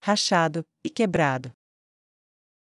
rachado e quebrado.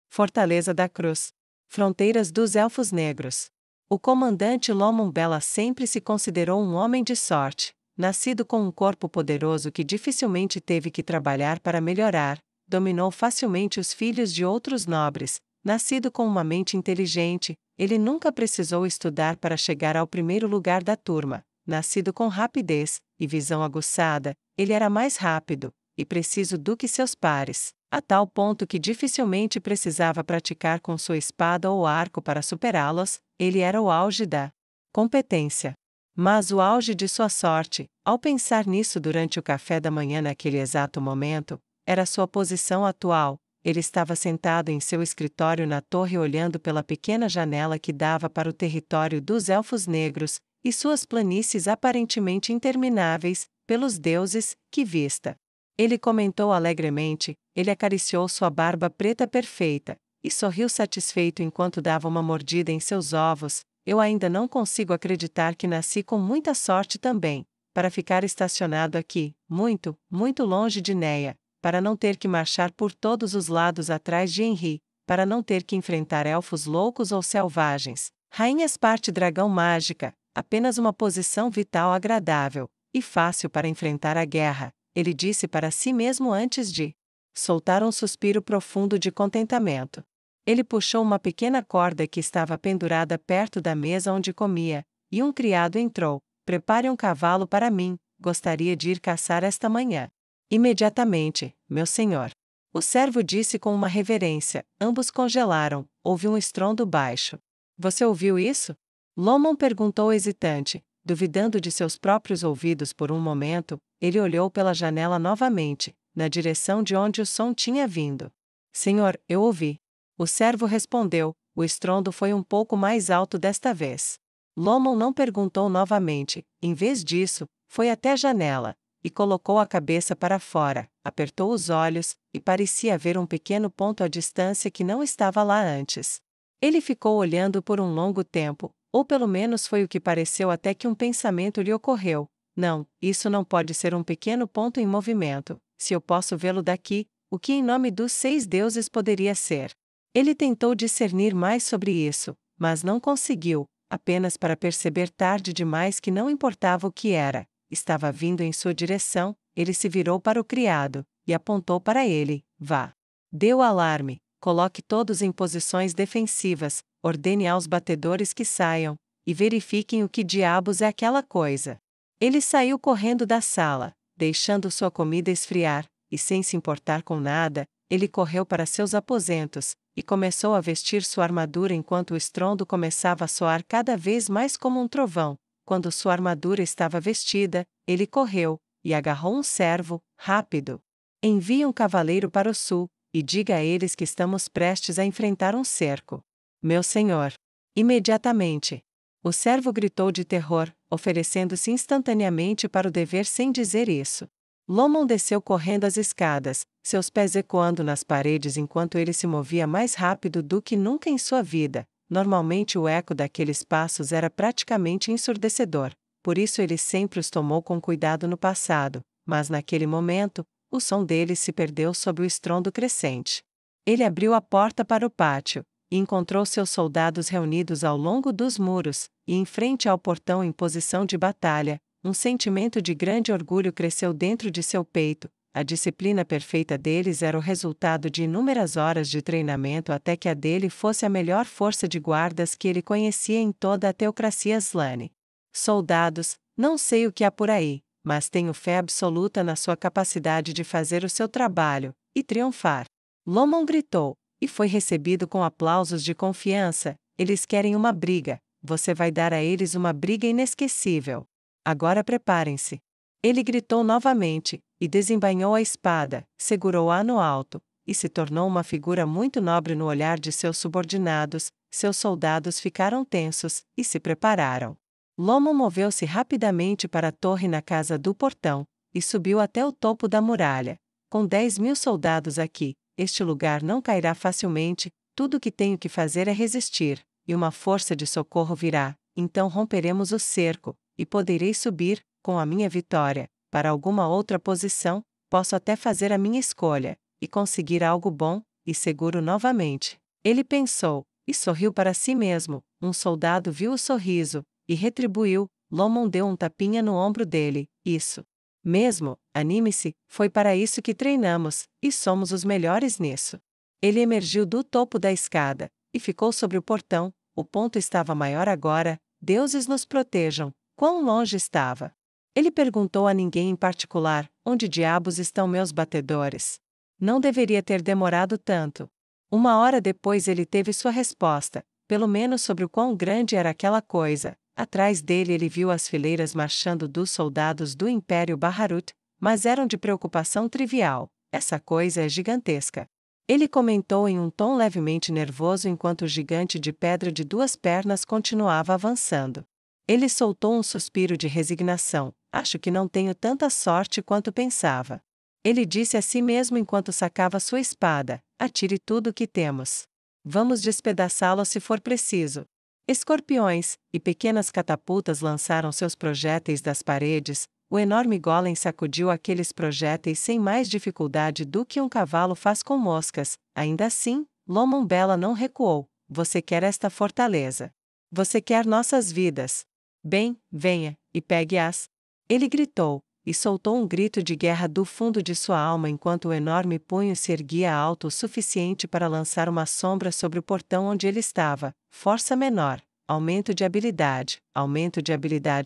Fortaleza da Cruz. Fronteiras dos Elfos Negros. O comandante Lomon Bela sempre se considerou um homem de sorte, nascido com um corpo poderoso que dificilmente teve que trabalhar para melhorar, dominou facilmente os filhos de outros nobres, nascido com uma mente inteligente, ele nunca precisou estudar para chegar ao primeiro lugar da turma, nascido com rapidez e visão aguçada, ele era mais rápido e preciso do que seus pares, a tal ponto que dificilmente precisava praticar com sua espada ou arco para superá-los, ele era o auge da competência. Mas o auge de sua sorte, ao pensar nisso durante o café da manhã naquele exato momento, era sua posição atual. Ele estava sentado em seu escritório na torre olhando pela pequena janela que dava para o território dos Elfos Negros, e suas planícies aparentemente intermináveis, pelos deuses, que vista! Ele comentou alegremente, ele acariciou sua barba preta perfeita, e sorriu satisfeito enquanto dava uma mordida em seus ovos. Eu ainda não consigo acreditar que nasci com muita sorte também, para ficar estacionado aqui, muito, muito longe de Néia, para não ter que marchar por todos os lados atrás de Henry, para não ter que enfrentar elfos loucos ou selvagens, rainhas parte dragão mágica, apenas uma posição vital agradável, e fácil para enfrentar a guerra, ele disse para si mesmo antes de soltar um suspiro profundo de contentamento. Ele puxou uma pequena corda que estava pendurada perto da mesa onde comia, e um criado entrou. Prepare um cavalo para mim, gostaria de ir caçar esta manhã. Imediatamente, meu senhor. O servo disse com uma reverência, ambos congelaram, houve um estrondo baixo. Você ouviu isso? Lomon perguntou hesitante, duvidando de seus próprios ouvidos por um momento, ele olhou pela janela novamente, na direção de onde o som tinha vindo. Senhor, eu ouvi. O servo respondeu, o estrondo foi um pouco mais alto desta vez. Lomon não perguntou novamente, em vez disso, foi até a janela, e colocou a cabeça para fora, apertou os olhos, e parecia haver um pequeno ponto à distância que não estava lá antes. Ele ficou olhando por um longo tempo, ou pelo menos foi o que pareceu até que um pensamento lhe ocorreu. Não, isso não pode ser um pequeno ponto em movimento, se eu posso vê-lo daqui, o que em nome dos 6 deuses poderia ser? Ele tentou discernir mais sobre isso, mas não conseguiu, apenas para perceber tarde demais que não importava o que era, estava vindo em sua direção, ele se virou para o criado, e apontou para ele, vá. Dê o alarme, coloque todos em posições defensivas, ordene aos batedores que saiam, e verifiquem o que diabos é aquela coisa. Ele saiu correndo da sala, deixando sua comida esfriar, e sem se importar com nada, ele correu para seus aposentos, e começou a vestir sua armadura enquanto o estrondo começava a soar cada vez mais como um trovão. Quando sua armadura estava vestida, ele correu, e agarrou um servo, rápido. Envie um cavaleiro para o sul, e diga a eles que estamos prestes a enfrentar um cerco. Meu senhor. Imediatamente. O servo gritou de terror, oferecendo-se instantaneamente para o dever sem dizer isso. Lomon desceu correndo as escadas, seus pés ecoando nas paredes enquanto ele se movia mais rápido do que nunca em sua vida. Normalmente o eco daqueles passos era praticamente ensurdecedor, por isso ele sempre os tomou com cuidado no passado, mas naquele momento, o som deles se perdeu sob o estrondo crescente. Ele abriu a porta para o pátio, e encontrou seus soldados reunidos ao longo dos muros, e em frente ao portão em posição de batalha. Um sentimento de grande orgulho cresceu dentro de seu peito. A disciplina perfeita deles era o resultado de inúmeras horas de treinamento até que a dele fosse a melhor força de guardas que ele conhecia em toda a teocracia Slane. Soldados, não sei o que há por aí, mas tenho fé absoluta na sua capacidade de fazer o seu trabalho, e triunfar. Lomon gritou, e foi recebido com aplausos de confiança. Eles querem uma briga, você vai dar a eles uma briga inesquecível. Agora preparem-se. Ele gritou novamente, e desembainhou a espada, segurou-a no alto, e se tornou uma figura muito nobre no olhar de seus subordinados. Seus soldados ficaram tensos, e se prepararam. Lomon moveu-se rapidamente para a torre na casa do portão, e subiu até o topo da muralha. Com 10.000 soldados aqui, este lugar não cairá facilmente, tudo o que tenho que fazer é resistir, e uma força de socorro virá, então romperemos o cerco, e poderei subir, com a minha vitória, para alguma outra posição, posso até fazer a minha escolha, e conseguir algo bom e seguro novamente. Ele pensou, e sorriu para si mesmo. Um soldado viu o sorriso, e retribuiu. Lomon deu um tapinha no ombro dele. Isso mesmo, anime-se, foi para isso que treinamos, e somos os melhores nisso. Ele emergiu do topo da escada, e ficou sobre o portão. O ponto estava maior agora. Deuses nos protejam. Quão longe estava? Ele perguntou a ninguém em particular: onde diabos estão meus batedores? Não deveria ter demorado tanto. 1 hora depois ele teve sua resposta, pelo menos sobre o quão grande era aquela coisa. Atrás dele ele viu as fileiras marchando dos soldados do Império Baharut, mas eram de preocupação trivial. Essa coisa é gigantesca. Ele comentou em um tom levemente nervoso enquanto o gigante de pedra de 2 pernas continuava avançando. Ele soltou um suspiro de resignação. Acho que não tenho tanta sorte quanto pensava. Ele disse a si mesmo enquanto sacava sua espada: atire tudo o que temos. Vamos despedaçá-lo se for preciso. Escorpiões e pequenas catapultas lançaram seus projéteis das paredes. O enorme golem sacudiu aqueles projéteis sem mais dificuldade do que um cavalo faz com moscas. Ainda assim, Lomon Bela não recuou. Você quer esta fortaleza? Você quer nossas vidas? Bem, venha, e pegue-as. Ele gritou, e soltou um grito de guerra do fundo de sua alma enquanto o enorme punho se erguia alto o suficiente para lançar uma sombra sobre o portão onde ele estava. Força menor, aumento de habilidade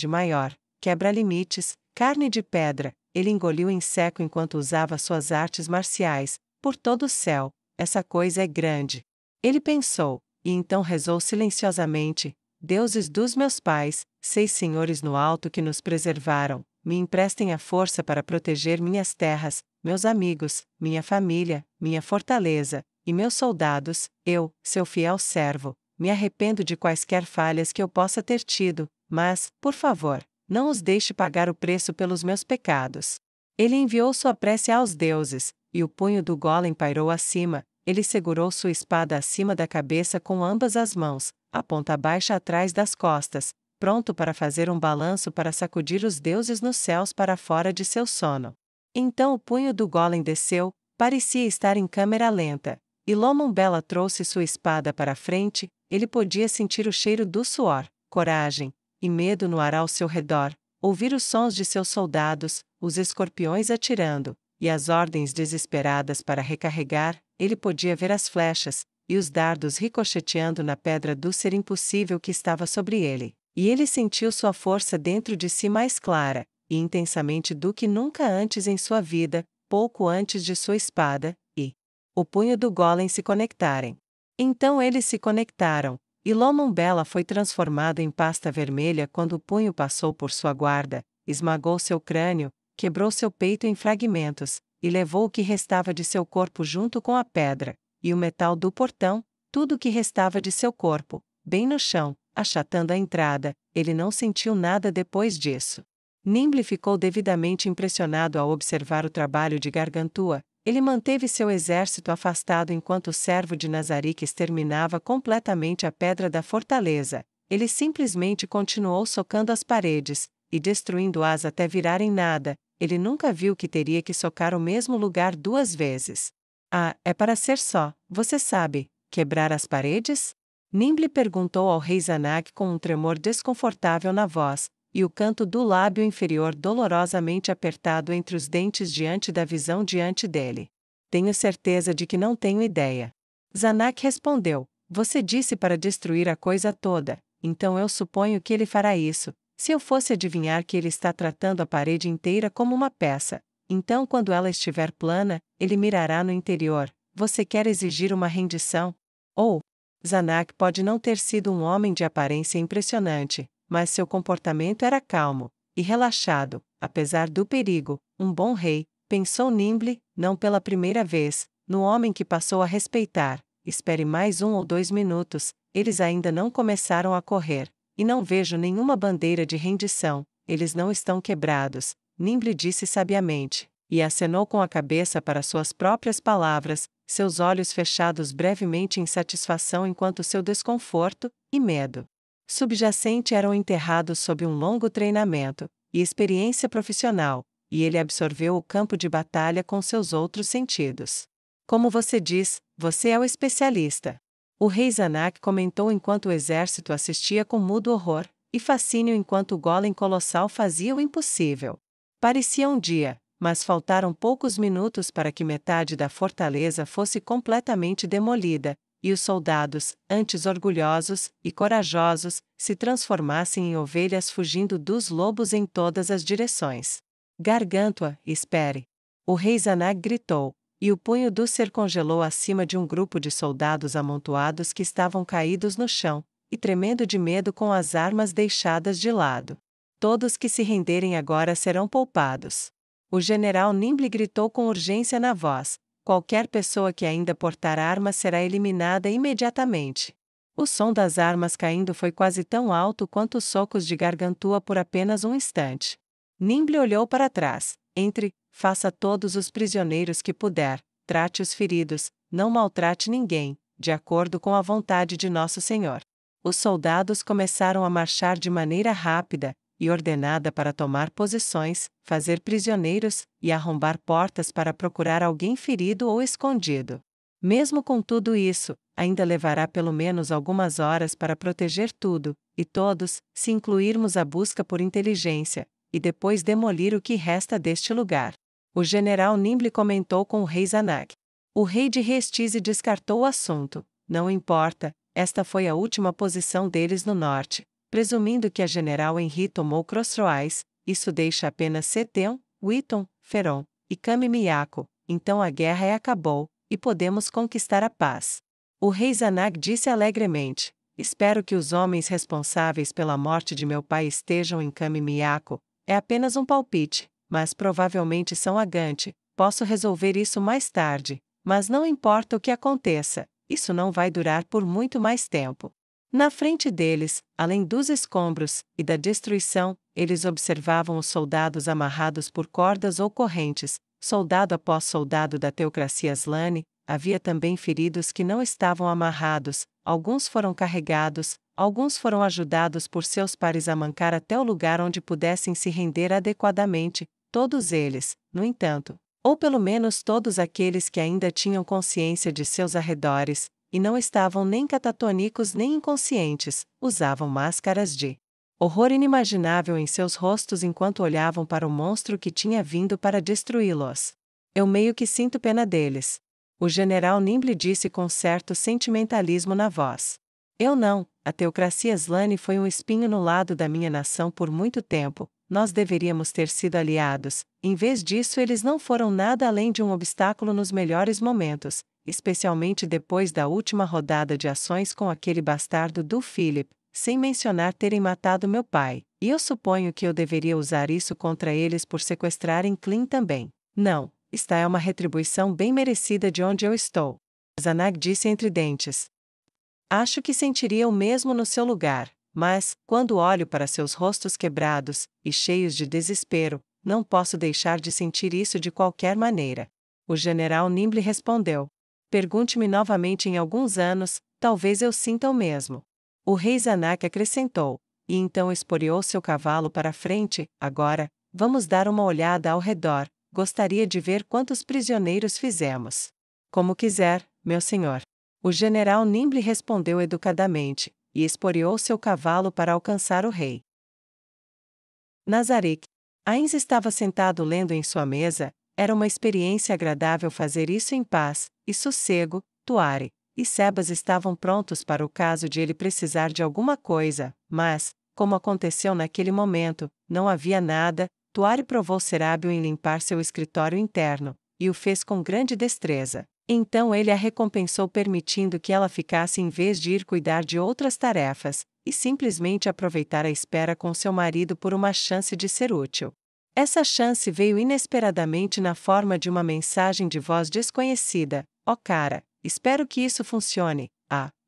maior, quebra-limites, carne de pedra. Ele engoliu em seco enquanto usava suas artes marciais. Por todo o céu, essa coisa é grande. Ele pensou, e então rezou silenciosamente: deuses dos meus pais, 6 senhores no alto que nos preservaram, me emprestem a força para proteger minhas terras, meus amigos, minha família, minha fortaleza, e meus soldados. Eu, seu fiel servo, me arrependo de quaisquer falhas que eu possa ter tido, mas, por favor, não os deixe pagar o preço pelos meus pecados. Ele enviou sua prece aos deuses, e o punho do golem pairou acima. Ele segurou sua espada acima da cabeça com ambas as mãos, a ponta baixa atrás das costas, pronto para fazer um balanço para sacudir os deuses nos céus para fora de seu sono. Então o punho do golem desceu, parecia estar em câmera lenta, e Lomon Bela trouxe sua espada para a frente. Ele podia sentir o cheiro do suor, coragem e medo no ar ao seu redor, ouvir os sons de seus soldados, os escorpiões atirando, e as ordens desesperadas para recarregar. Ele podia ver as flechas e os dardos ricocheteando na pedra do ser impossível que estava sobre ele. E ele sentiu sua força dentro de si mais clara e intensamente do que nunca antes em sua vida, pouco antes de sua espada e o punho do golem se conectarem. Então eles se conectaram, e Lomon Bela foi transformado em pasta vermelha quando o punho passou por sua guarda, esmagou seu crânio, quebrou seu peito em fragmentos, e levou o que restava de seu corpo junto com a pedra, e o metal do portão, tudo o que restava de seu corpo, bem no chão, achatando a entrada. Ele não sentiu nada depois disso. Nimble ficou devidamente impressionado ao observar o trabalho de Gargantua. Ele manteve seu exército afastado enquanto o servo de Nazarick exterminava completamente a pedra da fortaleza. Ele simplesmente continuou socando as paredes, e destruindo-as até virarem nada. Ele nunca viu que teria que socar o mesmo lugar 2 vezes. Ah, é para ser só, você sabe, quebrar as paredes? Nimble perguntou ao rei Zanak com um tremor desconfortável na voz, e o canto do lábio inferior dolorosamente apertado entre os dentes diante da visão diante dele. Tenho certeza de que não tenho ideia. Zanak respondeu: você disse para destruir a coisa toda, então eu suponho que ele fará isso. Se eu fosse adivinhar que ele está tratando a parede inteira como uma peça, então quando ela estiver plana, ele mirará no interior. Você quer exigir uma rendição? Ou, Zanak pode não ter sido um homem de aparência impressionante, mas seu comportamento era calmo e relaxado, apesar do perigo. Um bom rei, pensou Nimble, não pela primeira vez, no homem que passou a respeitar. Espere mais 1 ou 2 minutos, eles ainda não começaram a correr, e não vejo nenhuma bandeira de rendição. Eles não estão quebrados, Nimble disse sabiamente, e acenou com a cabeça para suas próprias palavras, seus olhos fechados brevemente em satisfação enquanto seu desconforto e medo subjacente eram enterrados sob um longo treinamento e experiência profissional, e ele absorveu o campo de batalha com seus outros sentidos. Como você diz, você é o especialista. O rei Zanak comentou enquanto o exército assistia com mudo horror e fascínio enquanto o golem colossal fazia o impossível. Parecia um dia, mas faltaram poucos minutos para que metade da fortaleza fosse completamente demolida, e os soldados, antes orgulhosos e corajosos, se transformassem em ovelhas fugindo dos lobos em todas as direções. Gargantua, espere! O rei Zanak gritou, e o punho do ser congelou acima de um grupo de soldados amontoados que estavam caídos no chão, e tremendo de medo com as armas deixadas de lado. Todos que se renderem agora serão poupados. O general Nimble gritou com urgência na voz: qualquer pessoa que ainda portar armas será eliminada imediatamente. O som das armas caindo foi quase tão alto quanto os socos de Gargantua por apenas um instante. Nimble olhou para trás. Faça todos os prisioneiros que puder, trate os feridos, não maltrate ninguém, de acordo com a vontade de Nosso Senhor. Os soldados começaram a marchar de maneira rápida e ordenada para tomar posições, fazer prisioneiros e arrombar portas para procurar alguém ferido ou escondido. Mesmo com tudo isso, ainda levará pelo menos algumas horas para proteger tudo, e todos, se incluirmos a busca por inteligência, e depois demolir o que resta deste lugar. O general Nimble comentou com o rei Zanak. O rei de Restize descartou o assunto. Não importa, esta foi a última posição deles no norte. Presumindo que a general Henry tomou Crossroads, isso deixa apenas Seteon, Wheaton, Feron e Kamimiako, então a guerra acabou, e podemos conquistar a paz. O rei Zanak disse alegremente: espero que os homens responsáveis pela morte de meu pai estejam em Kamimiako. É apenas um palpite, mas provavelmente são Agante. Posso resolver isso mais tarde, mas não importa o que aconteça, isso não vai durar por muito mais tempo. Na frente deles, além dos escombros e da destruição, eles observavam os soldados amarrados por cordas ou correntes, soldado após soldado da teocracia Slane. Havia também feridos que não estavam amarrados, alguns foram carregados, alguns foram ajudados por seus pares a mancar até o lugar onde pudessem se render adequadamente, todos eles, no entanto, ou pelo menos todos aqueles que ainda tinham consciência de seus arredores, e não estavam nem catatônicos nem inconscientes, usavam máscaras de horror inimaginável em seus rostos enquanto olhavam para o monstro que tinha vindo para destruí-los. Eu meio que sinto pena deles. O general Nimble disse com certo sentimentalismo na voz. Eu não, a teocracia Slane foi um espinho no lado da minha nação por muito tempo, nós deveríamos ter sido aliados, em vez disso eles não foram nada além de um obstáculo nos melhores momentos, especialmente depois da última rodada de ações com aquele bastardo do Philip, sem mencionar terem matado meu pai, e eu suponho que eu deveria usar isso contra eles por sequestrarem Clean também. Não. Esta é uma retribuição bem merecida de onde eu estou. Zanak disse entre dentes. Acho que sentiria o mesmo no seu lugar, mas, quando olho para seus rostos quebrados e cheios de desespero, não posso deixar de sentir isso de qualquer maneira. O general Nimble respondeu. Pergunte-me novamente em alguns anos, talvez eu sinta o mesmo. O rei Zanak acrescentou, e então esporeou seu cavalo para a frente. Agora, vamos dar uma olhada ao redor. Gostaria de ver quantos prisioneiros fizemos. Como quiser, meu senhor. O general Nimble respondeu educadamente, e esporeou seu cavalo para alcançar o rei. Nazarick. Ainda estava sentado lendo em sua mesa. Era uma experiência agradável fazer isso em paz e sossego. Tuari e Sebas estavam prontos para o caso de ele precisar de alguma coisa, mas, como aconteceu naquele momento, não havia nada. Tuari provou ser hábil em limpar seu escritório interno, e o fez com grande destreza. Então ele a recompensou permitindo que ela ficasse em vez de ir cuidar de outras tarefas, e simplesmente aproveitar a espera com seu marido por uma chance de ser útil. Essa chance veio inesperadamente na forma de uma mensagem de voz desconhecida. Oh cara, espero que isso funcione.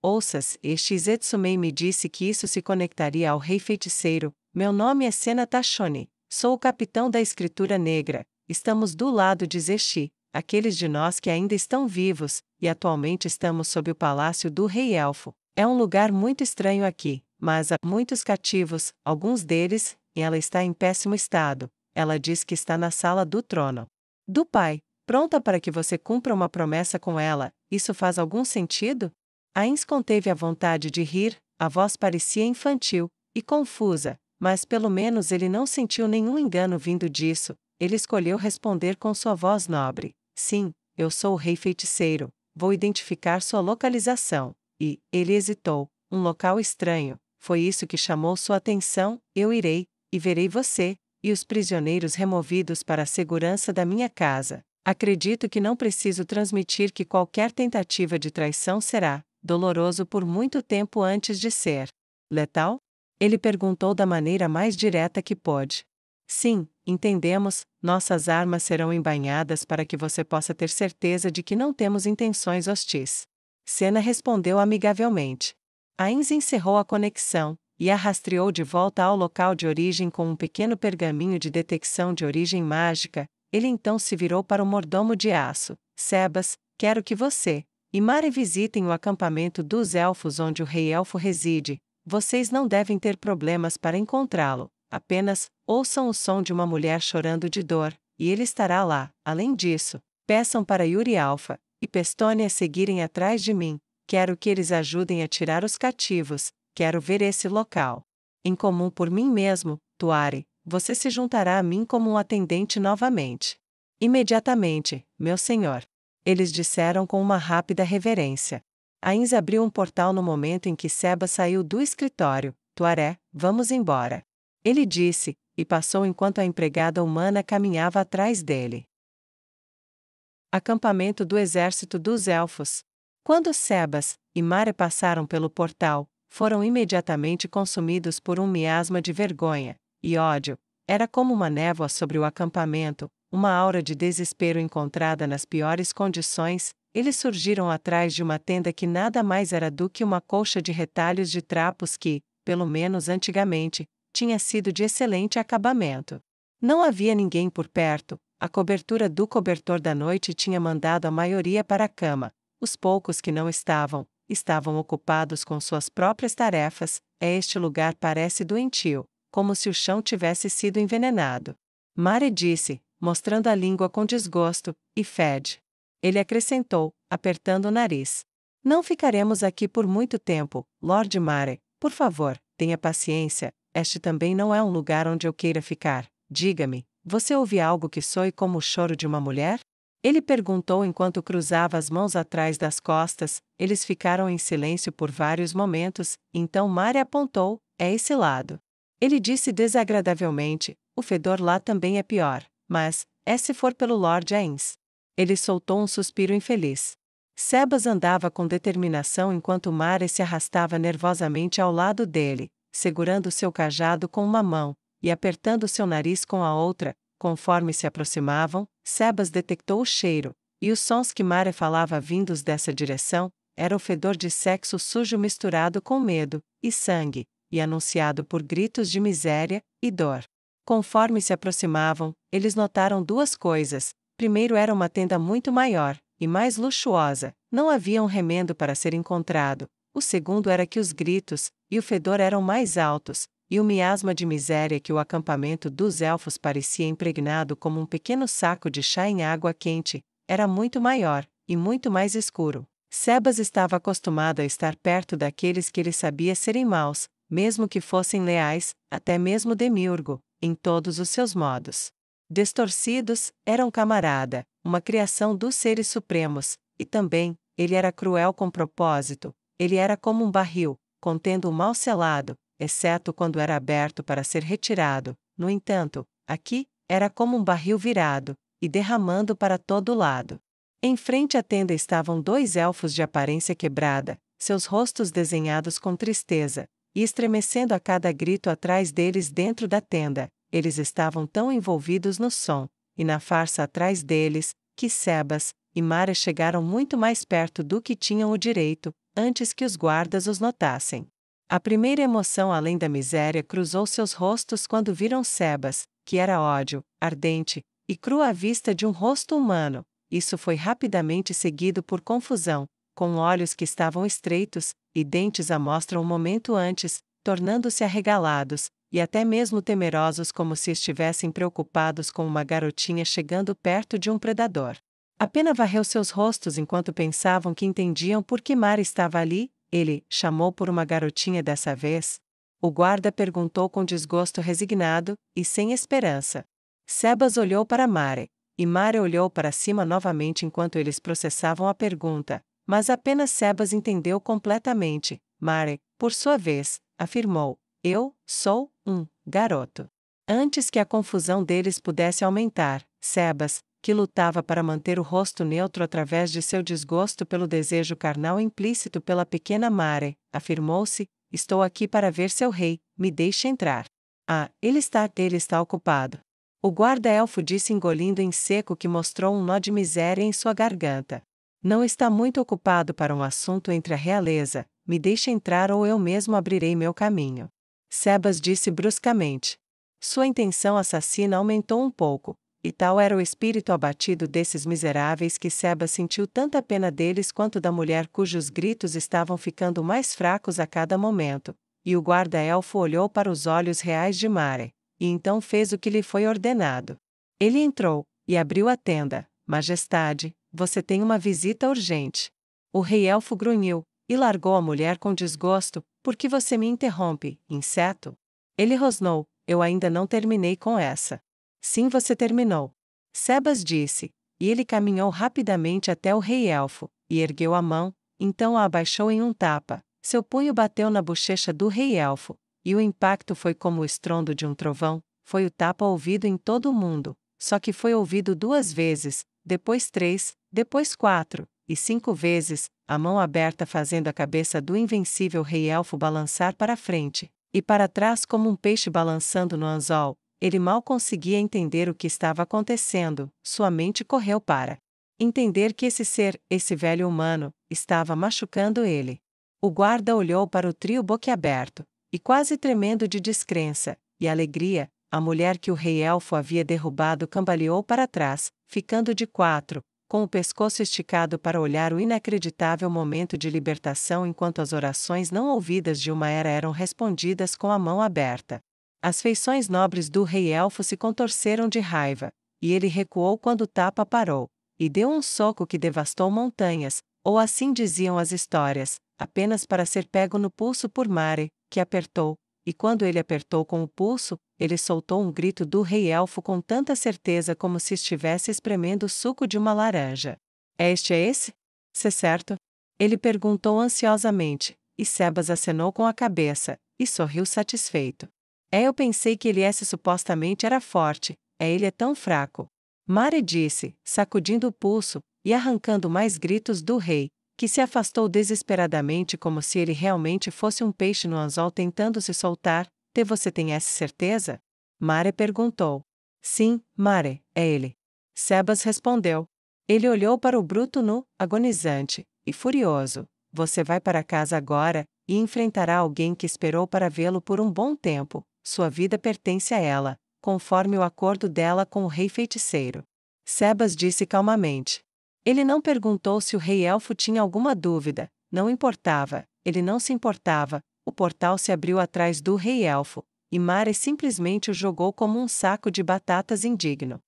Ouças, este Zetsumei me disse que isso se conectaria ao rei feiticeiro. Meu nome é Sena Tachoni. Sou o capitão da escritura negra. Estamos do lado de Zeshi, aqueles de nós que ainda estão vivos, e atualmente estamos sob o palácio do rei elfo. É um lugar muito estranho aqui, mas há muitos cativos, alguns deles, e ela está em péssimo estado. Ela diz que está na sala do trono do pai. pronta para que você cumpra uma promessa com ela. Isso faz algum sentido? Ainz conteve a vontade de rir, a voz parecia infantil e confusa, mas pelo menos ele não sentiu nenhum engano vindo disso. Ele escolheu responder com sua voz nobre: sim, eu sou o rei feiticeiro, vou identificar sua localização. E, ele hesitou, um local estranho, foi isso que chamou sua atenção. Eu irei, e verei você, e os prisioneiros removidos para a segurança da minha casa. Acredito que não preciso transmitir que qualquer tentativa de traição será doloroso por muito tempo antes de ser letal? Ele perguntou da maneira mais direta que pôde. Sim, entendemos, nossas armas serão embainhadas para que você possa ter certeza de que não temos intenções hostis. Senna respondeu amigavelmente. Ainz encerrou a conexão e a rastreou de volta ao local de origem com um pequeno pergaminho de detecção de origem mágica. Ele então se virou para o mordomo de aço. Sebas, quero que você e Mare visitem o acampamento dos elfos onde o rei elfo reside. Vocês não devem ter problemas para encontrá-lo. Apenas, ouçam o som de uma mulher chorando de dor, e ele estará lá. Além disso, peçam para Yuri Alfa e Pestônia seguirem atrás de mim. Quero que eles ajudem a tirar os cativos. Quero ver esse local. Em comum por mim mesmo, Tuari, você se juntará a mim como um atendente novamente. Imediatamente, meu senhor. Eles disseram com uma rápida reverência. Ainz abriu um portal no momento em que Sebas saiu do escritório. Tuaré, vamos embora. Ele disse, e passou enquanto a empregada humana caminhava atrás dele. Acampamento do exército dos elfos. Quando Sebas e Mare passaram pelo portal, foram imediatamente consumidos por um miasma de vergonha e ódio. Era como uma névoa sobre o acampamento, uma aura de desespero encontrada nas piores condições. Eles surgiram atrás de uma tenda que nada mais era do que uma colcha de retalhos de trapos que, pelo menos antigamente, tinha sido de excelente acabamento. Não havia ninguém por perto, a cobertura do cobertor da noite tinha mandado a maioria para a cama. Os poucos que não estavam ocupados com suas próprias tarefas. Este lugar parece doentio, como se o chão tivesse sido envenenado. Mare disse, mostrando a língua com desgosto, e fede. Ele acrescentou, apertando o nariz. Não ficaremos aqui por muito tempo, Lord Mare. Por favor, tenha paciência. Este também não é um lugar onde eu queira ficar. Diga-me, você ouve algo que soe como o choro de uma mulher? Ele perguntou enquanto cruzava as mãos atrás das costas. Eles ficaram em silêncio por vários momentos, então Mare apontou, é esse lado. Ele disse desagradavelmente, o fedor lá também é pior, mas, se for pelo Lord Ainz. Ele soltou um suspiro infeliz. Sebas andava com determinação enquanto Mare se arrastava nervosamente ao lado dele, segurando seu cajado com uma mão, e apertando seu nariz com a outra. Conforme se aproximavam, Sebas detectou o cheiro, e os sons que Mare falava vindos dessa direção, era o fedor de sexo sujo misturado com medo e sangue, e anunciado por gritos de miséria e dor. Conforme se aproximavam, eles notaram duas coisas. Primeiro, era uma tenda muito maior e mais luxuosa, não havia um remendo para ser encontrado. O segundo era que os gritos e o fedor eram mais altos, e o miasma de miséria que o acampamento dos elfos parecia impregnado como um pequeno saco de chá em água quente, era muito maior e muito mais escuro. Sebas estava acostumado a estar perto daqueles que ele sabia serem maus, mesmo que fossem leais, até mesmo Demiurgo, em todos os seus modos distorcidos, era um camarada, uma criação dos seres supremos, e também, ele era cruel com propósito. Ele era como um barril, contendo um mal selado, exceto quando era aberto para ser retirado. No entanto, aqui, era como um barril virado, e derramando para todo lado. Em frente à tenda estavam dois elfos de aparência quebrada, seus rostos desenhados com tristeza, e estremecendo a cada grito atrás deles dentro da tenda. Eles estavam tão envolvidos no som, e na farsa atrás deles, que Sebas e Mare chegaram muito mais perto do que tinham o direito, antes que os guardas os notassem. A primeira emoção além da miséria cruzou seus rostos quando viram Sebas, que era ódio, ardente, e cru à vista de um rosto humano. Isso foi rapidamente seguido por confusão, com olhos que estavam estreitos, e dentes à mostra um momento antes, tornando-se arregalados, e até mesmo temerosos como se estivessem preocupados com uma garotinha chegando perto de um predador. Apenas varreu seus rostos enquanto pensavam que entendiam por que Mare estava ali. Ele chamou por uma garotinha dessa vez? O guarda perguntou com desgosto resignado, e sem esperança. Sebas olhou para Mare, e Mare olhou para cima novamente enquanto eles processavam a pergunta, mas apenas Sebas entendeu completamente. Mare, por sua vez, afirmou: eu sou um garoto. Antes que a confusão deles pudesse aumentar, Sebas, que lutava para manter o rosto neutro através de seu desgosto pelo desejo carnal implícito pela pequena Mare, afirmou-se: estou aqui para ver seu rei, me deixe entrar. Ah, ele está ocupado. O guarda-elfo disse engolindo em seco que mostrou um nó de miséria em sua garganta. Não está muito ocupado para um assunto entre a realeza, me deixe entrar ou eu mesmo abrirei meu caminho. Sebas disse bruscamente. Sua intenção assassina aumentou um pouco, e tal era o espírito abatido desses miseráveis que Sebas sentiu tanta pena deles quanto da mulher cujos gritos estavam ficando mais fracos a cada momento, e o guarda-elfo olhou para os olhos reais de Mare, e então fez o que lhe foi ordenado. Ele entrou, e abriu a tenda. Majestade, você tem uma visita urgente. O rei-elfo grunhiu, e largou a mulher com desgosto. Por que você me interrompe, inseto? Ele rosnou, eu ainda não terminei com essa. Sim, você terminou. Sebas disse, e ele caminhou rapidamente até o rei-elfo, e ergueu a mão, então a abaixou em um tapa. Seu punho bateu na bochecha do rei-elfo, e o impacto foi como o estrondo de um trovão. Foi o tapa ouvido em todo o mundo, só que foi ouvido 2 vezes, depois 3, depois 4, e 5 vezes, a mão aberta fazendo a cabeça do invencível rei-elfo balançar para frente, e para trás como um peixe balançando no anzol. Ele mal conseguia entender o que estava acontecendo, sua mente correu para entender que esse ser, esse velho humano, estava machucando ele. O guarda olhou para o trio boquiaberto, e quase tremendo de descrença e alegria, a mulher que o rei-elfo havia derrubado cambaleou para trás, ficando de 4, com o pescoço esticado para olhar o inacreditável momento de libertação enquanto as orações não ouvidas de uma era eram respondidas com a mão aberta. As feições nobres do rei-elfo se contorceram de raiva, e ele recuou quando o tapa parou, e deu um soco que devastou montanhas, ou assim diziam as histórias, apenas para ser pego no pulso por Mare, que apertou, e quando ele apertou com o pulso, ele soltou um grito do rei-elfo com tanta certeza como se estivesse espremendo o suco de uma laranja. Este é esse? Se certo? Ele perguntou ansiosamente, e Sebas acenou com a cabeça, e sorriu satisfeito. Eu pensei que ele supostamente era forte, ele é tão fraco. Mare disse, sacudindo o pulso, e arrancando mais gritos do rei, que se afastou desesperadamente como se ele realmente fosse um peixe no anzol tentando se soltar. Você tem essa certeza? Mare perguntou. Sim, Mare, é ele. Sebas respondeu. Ele olhou para o bruto nu, agonizante, e furioso. Você vai para casa agora, e enfrentará alguém que esperou para vê-lo por um bom tempo. Sua vida pertence a ela, conforme o acordo dela com o rei feiticeiro. Sebas disse calmamente. Ele não perguntou se o rei-elfo tinha alguma dúvida, não importava, ele não se importava. O portal se abriu atrás do rei-elfo, e Mare simplesmente o jogou como um saco de batatas indigno.